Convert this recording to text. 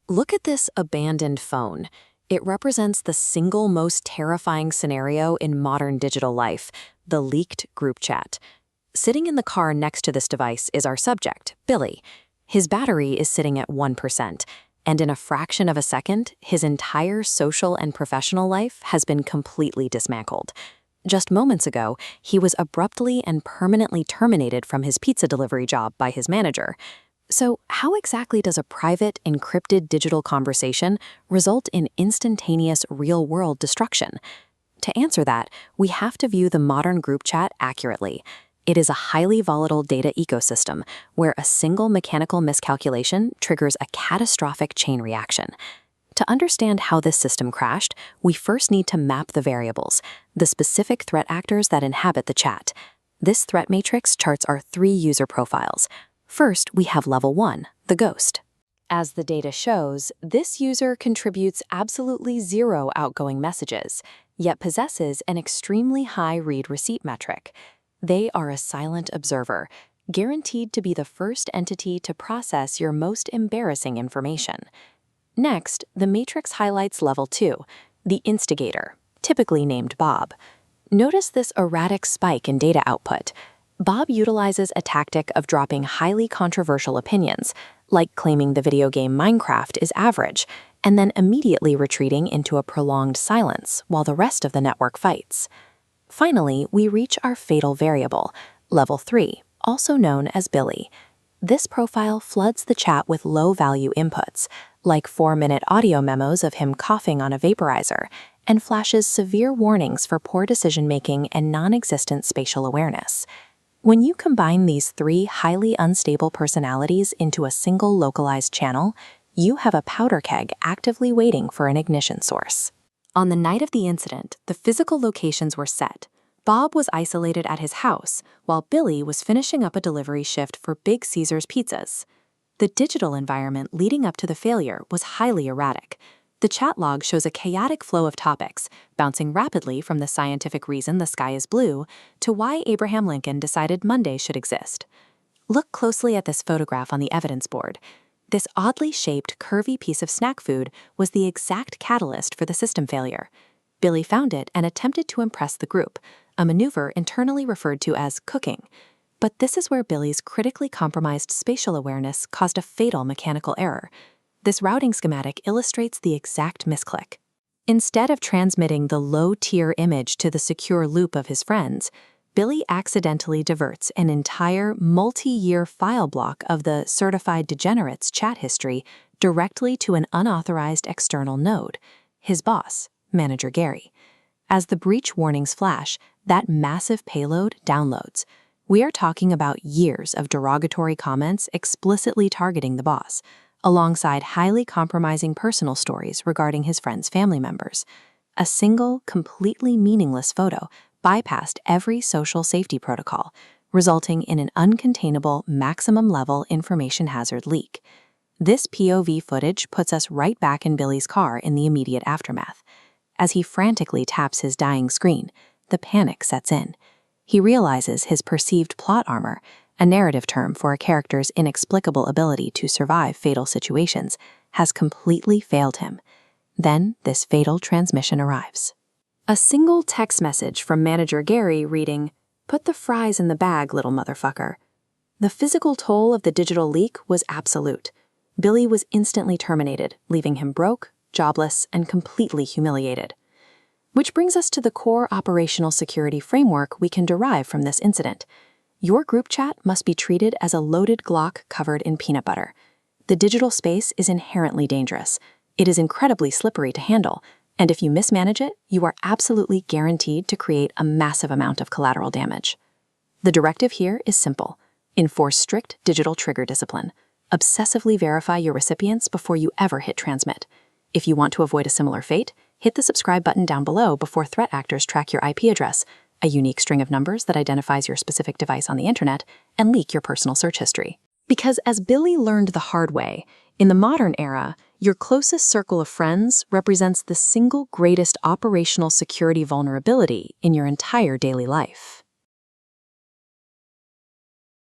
Look at this abandoned phone. It represents the single most terrifying scenario in modern digital life, the leaked group chat. Sitting in the car next to this device is our subject, Billy. His battery is sitting at 1%, and in a fraction of a second, his entire social and professional life has been completely dismantled. Just moments ago, he was abruptly and permanently terminated from his pizza delivery job by his manager. So how exactly does a private, encrypted digital conversation result in instantaneous real-world destruction? To answer that, we have to view the modern group chat accurately. It is a highly volatile data ecosystem where a single mechanical miscalculation triggers a catastrophic chain reaction. To understand how this system crashed, we first need to map the variables, the specific threat actors that inhabit the chat. This threat matrix charts our 3 user profiles. First, we have level 1, the ghost. As the data shows, this user contributes absolutely 0 outgoing messages, yet possesses an extremely high read-receipt metric. They are a silent observer, guaranteed to be the first entity to process your most embarrassing information. Next, the matrix highlights level 2, the instigator, typically named Bob. Notice this erratic spike in data output. Bob utilizes a tactic of dropping highly controversial opinions, like claiming the video game Minecraft is average, and then immediately retreating into a prolonged silence while the rest of the network fights. Finally, we reach our fatal variable, level 3, also known as Billy. This profile floods the chat with low-value inputs, like 4-minute audio memos of him coughing on a vaporizer, and flashes severe warnings for poor decision-making and non-existent spatial awareness. When you combine these 3 highly unstable personalities into a single localized channel, you have a powder keg actively waiting for an ignition source. On the night of the incident, the physical locations were set. Bob was isolated at his house, while Billy was finishing up a delivery shift for Big Caesar's Pizzas. The digital environment leading up to the failure was highly erratic. The chat log shows a chaotic flow of topics, bouncing rapidly from the scientific reason the sky is blue to why Abraham Lincoln decided Monday should exist. Look closely at this photograph on the evidence board. This oddly shaped, curvy piece of snack food was the exact catalyst for the system failure. Billy found it and attempted to impress the group, a maneuver internally referred to as cooking. But this is where Billy's critically compromised spatial awareness caused a fatal mechanical error. This routing schematic illustrates the exact misclick. Instead of transmitting the low-tier image to the secure loop of his friends, Billy accidentally diverts an entire multi-year file block of the certified degenerates chat history directly to an unauthorized external node, his boss, Manager Gary. As the breach warnings flash, that massive payload downloads. We are talking about years of derogatory comments explicitly targeting the boss, alongside highly compromising personal stories regarding his friends' family members. A single, completely meaningless photo bypassed every social safety protocol, resulting in an uncontainable, maximum-level information hazard leak. This POV footage puts us right back in Billy's car in the immediate aftermath. As he frantically taps his dying screen, the panic sets in. He realizes his perceived plot armor, a narrative term for a character's inexplicable ability to survive fatal situations, has completely failed him. Then this fatal transmission arrives. A single text message from Manager Gary reading, "Put the fries in the bag, little motherfucker." The physical toll of the digital leak was absolute. Billy was instantly terminated, leaving him broke, jobless, and completely humiliated. Which brings us to the core operational security framework we can derive from this incident. Your group chat must be treated as a loaded Glock covered in peanut butter. The digital space is inherently dangerous. It is incredibly slippery to handle, and if you mismanage it, you are absolutely guaranteed to create a massive amount of collateral damage. The directive here is simple. Enforce strict digital trigger discipline. Obsessively verify your recipients before you ever hit transmit. If you want to avoid a similar fate, hit the subscribe button down below before threat actors track your IP address, a unique string of numbers that identifies your specific device on the internet, and leak your personal search history. Because as Billy learned the hard way, in the modern era, your closest circle of friends represents the single greatest operational security vulnerability in your entire daily life.